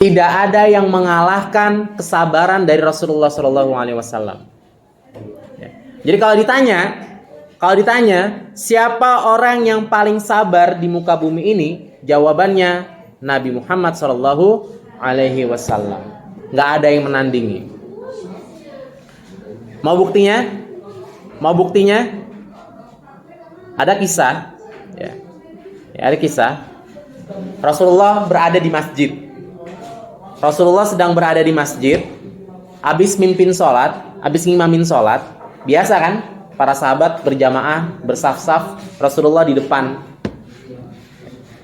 Tidak ada yang mengalahkan kesabaran dari Rasulullah SAW. Jadi kalau ditanya siapa orang yang paling sabar di muka bumi ini, jawabannya Nabi Muhammad SAW. Nggak ada yang menandingi. Mau buktinya? Ada kisah. Ya, ada kisah. Rasulullah berada di masjid. Rasulullah sedang berada di masjid, habis mimpin sholat, habis ngimamin sholat. Biasa kan, para sahabat berjamaah, bersaf-saf, Rasulullah di depan.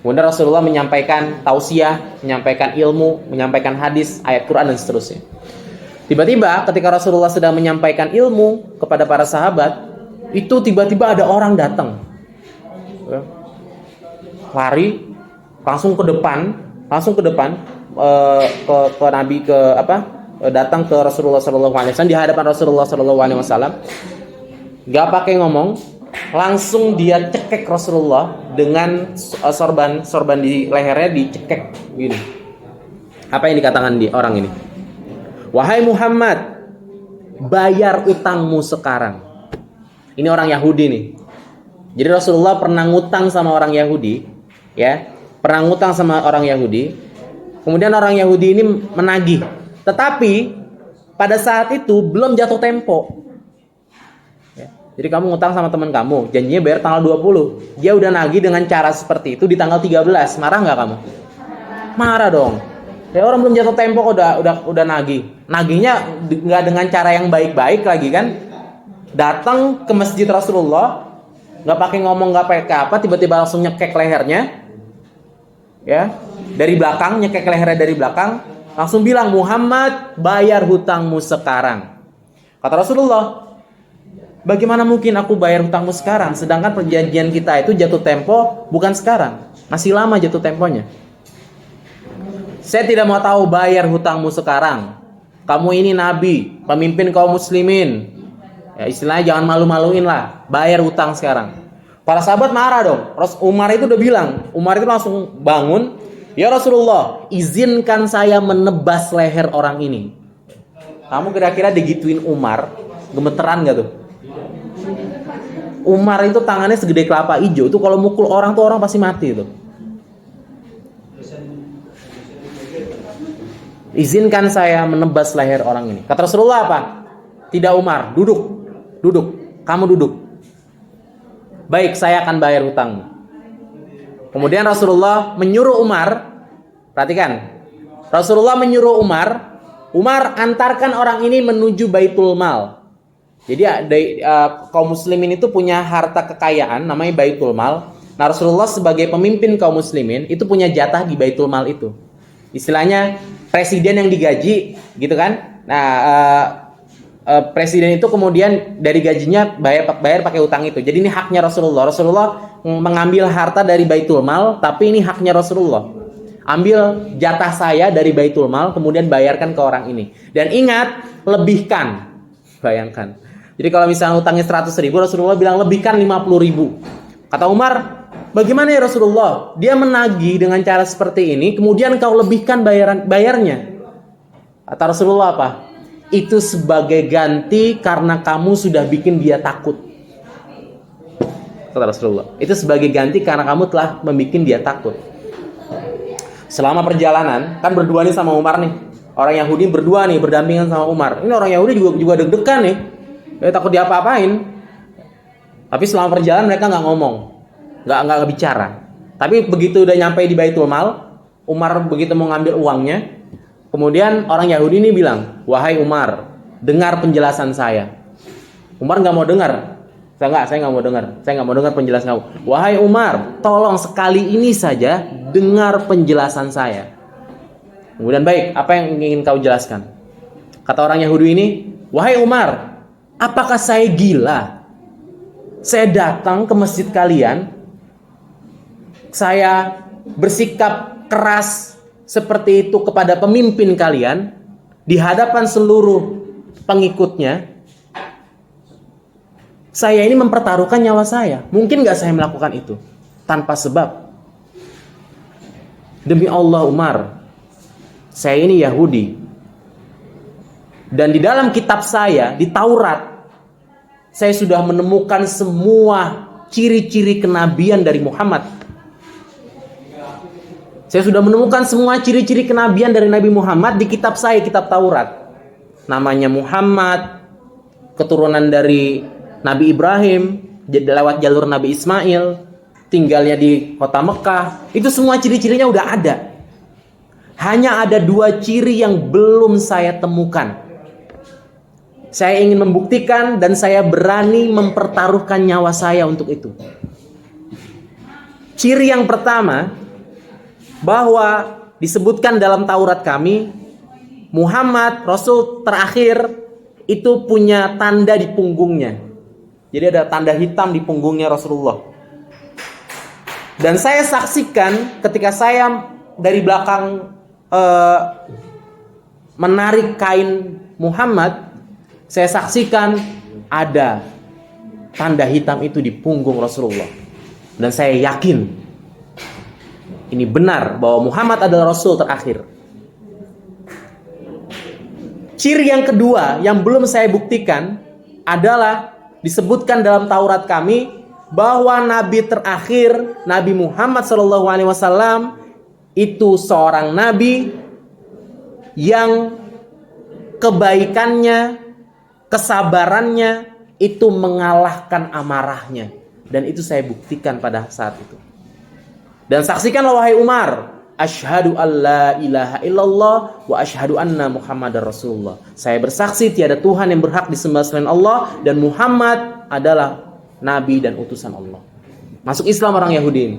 Kemudian Rasulullah menyampaikan tausiah, menyampaikan ilmu, menyampaikan hadis, ayat Quran dan seterusnya. Tiba-tiba ketika Rasulullah sedang menyampaikan ilmu kepada para sahabat, itu tiba-tiba ada orang datang. Lari langsung ke depan ke Nabi datang ke Rasulullah SAW di hadapan Rasulullah SAW, gak pakai ngomong, langsung dia cekek Rasulullah dengan sorban di lehernya, dicekek gini. Apa yang dikatakan di orang ini? Wahai Muhammad, bayar utangmu sekarang. Ini orang Yahudi nih. Jadi Rasulullah pernah ngutang sama orang Yahudi, ya, Kemudian orang Yahudi ini menagih. Tetapi pada saat itu belum jatuh tempo. Ya. Jadi kamu ngutang sama teman kamu, janjinya bayar tanggal 20. Dia udah nagih dengan cara seperti itu di tanggal 13. Marah nggak kamu? Marah dong. Ya, orang belum jatuh tempo kok udah nagih. Nagihnya nggak dengan cara yang baik-baik lagi kan? Datang ke masjid Rasulullah, nggak pakai ngomong, nggak pakai apa, tiba-tiba langsung nyekek lehernya. Ya, dari belakang, nyekek lehernya dari belakang, langsung bilang, Muhammad, bayar hutangmu sekarang. Kata Rasulullah, bagaimana mungkin aku bayar hutangmu sekarang, sedangkan perjanjian kita itu jatuh tempo bukan sekarang, masih lama jatuh temponya. Saya tidak mau tahu bayar hutangmu sekarang. Kamu ini nabi, pemimpin kaum muslimin, ya, istilahnya jangan malu-maluin lah, bayar hutang sekarang. Para sahabat marah dong. Umar itu udah bilang, Umar itu langsung bangun, ya Rasulullah, izinkan saya menebas leher orang ini. Kamu kira-kira digituin Umar, gemeteran gak tuh? Umar itu tangannya segede kelapa hijau, itu kalau mukul orang tuh orang pasti mati tuh. Izinkan saya menebas leher orang ini. Kata Rasulullah apa? Tidak Umar, duduk, kamu duduk. Baik, saya akan bayar hutangmu. Kemudian Rasulullah menyuruh Umar, perhatikan, Rasulullah menyuruh Umar antarkan orang ini menuju Baitul Mal. Jadi kaum muslimin itu punya harta kekayaan namanya Baitul Mal. Nah, Rasulullah sebagai pemimpin kaum muslimin itu punya jatah di Baitul Mal itu. Istilahnya presiden yang digaji, gitu kan? Nah, presiden itu kemudian dari gajinya bayar pakai utang itu. Jadi ini haknya Rasulullah. Rasulullah mengambil harta dari Baitul Mal, tapi ini haknya Rasulullah. Ambil jatah saya dari Baitul Mal, kemudian bayarkan ke orang ini. Dan ingat, lebihkan. Bayangkan. Jadi kalau misalnya utangnya 100.000, Rasulullah bilang lebihkan 50.000. Kata Umar, bagaimana ya Rasulullah? Dia menagih dengan cara seperti ini, kemudian kau lebihkan bayarnya. Kata Rasulullah apa? Itu sebagai ganti karena kamu sudah bikin dia takut. Kata Rasulullah, itu sebagai ganti karena kamu telah membuat dia takut. Selama perjalanan, kan berdua nih sama Umar nih. Orang Yahudi berdua nih, berdampingan sama Umar. Ini orang Yahudi juga deg-degan nih. Takut diapa-apain. Tapi selama perjalanan mereka nggak ngomong, nggak bicara. Tapi begitu udah nyampe di Baitul Mal, Umar begitu mau ngambil uangnya, kemudian orang Yahudi ini bilang, wahai Umar, dengar penjelasan saya. Umar nggak mau dengar. Saya nggak mau dengar penjelasan kamu. Wahai Umar, tolong sekali ini saja dengar penjelasan saya. Kemudian baik, apa yang ingin kau jelaskan? Kata orang Yahudi ini, wahai Umar, apakah saya gila? Saya datang ke masjid kalian, saya bersikap keras seperti itu kepada pemimpin kalian di hadapan seluruh pengikutnya. Saya ini mempertaruhkan nyawa saya. Mungkin gak saya melakukan itu tanpa sebab? Demi Allah Umar, saya ini Yahudi. Dan di dalam kitab saya, di Taurat, saya sudah menemukan semua ciri-ciri kenabian dari Muhammad. Saya sudah menemukan semua ciri-ciri kenabian dari Nabi Muhammad di kitab saya, kitab Taurat. Namanya Muhammad, keturunan dari Nabi Ibrahim, lewat jalur Nabi Ismail, tinggalnya di kota Mekah. Itu semua ciri-cirinya udah ada. Hanya ada 2 ciri yang belum saya temukan. Saya ingin membuktikan dan saya berani mempertaruhkan nyawa saya untuk itu. Ciri yang pertama, bahwa disebutkan dalam Taurat kami, Muhammad, Rasul terakhir, itu punya tanda di punggungnya. Jadi ada tanda hitam di punggungnya Rasulullah. Dan saya saksikan ketika saya dari belakang menarik kain Muhammad, saya saksikan ada tanda hitam itu di punggung Rasulullah. Dan saya yakin ini benar bahwa Muhammad adalah Rasul terakhir. Ciri yang kedua yang belum saya buktikan adalah disebutkan dalam Taurat kami bahwa Nabi terakhir, Nabi Muhammad SAW, itu seorang Nabi yang kebaikannya, kesabarannya itu mengalahkan amarahnya. Dan itu saya buktikan pada saat itu. Dan saksikanlah wahai Umar, asyhadu alla ilaha illallah wa asyhadu anna Muhammadar Rasulullah. Saya bersaksi tiada Tuhan yang berhak disembah selain Allah dan Muhammad adalah nabi dan utusan Allah. Masuk Islam orang Yahudi ini.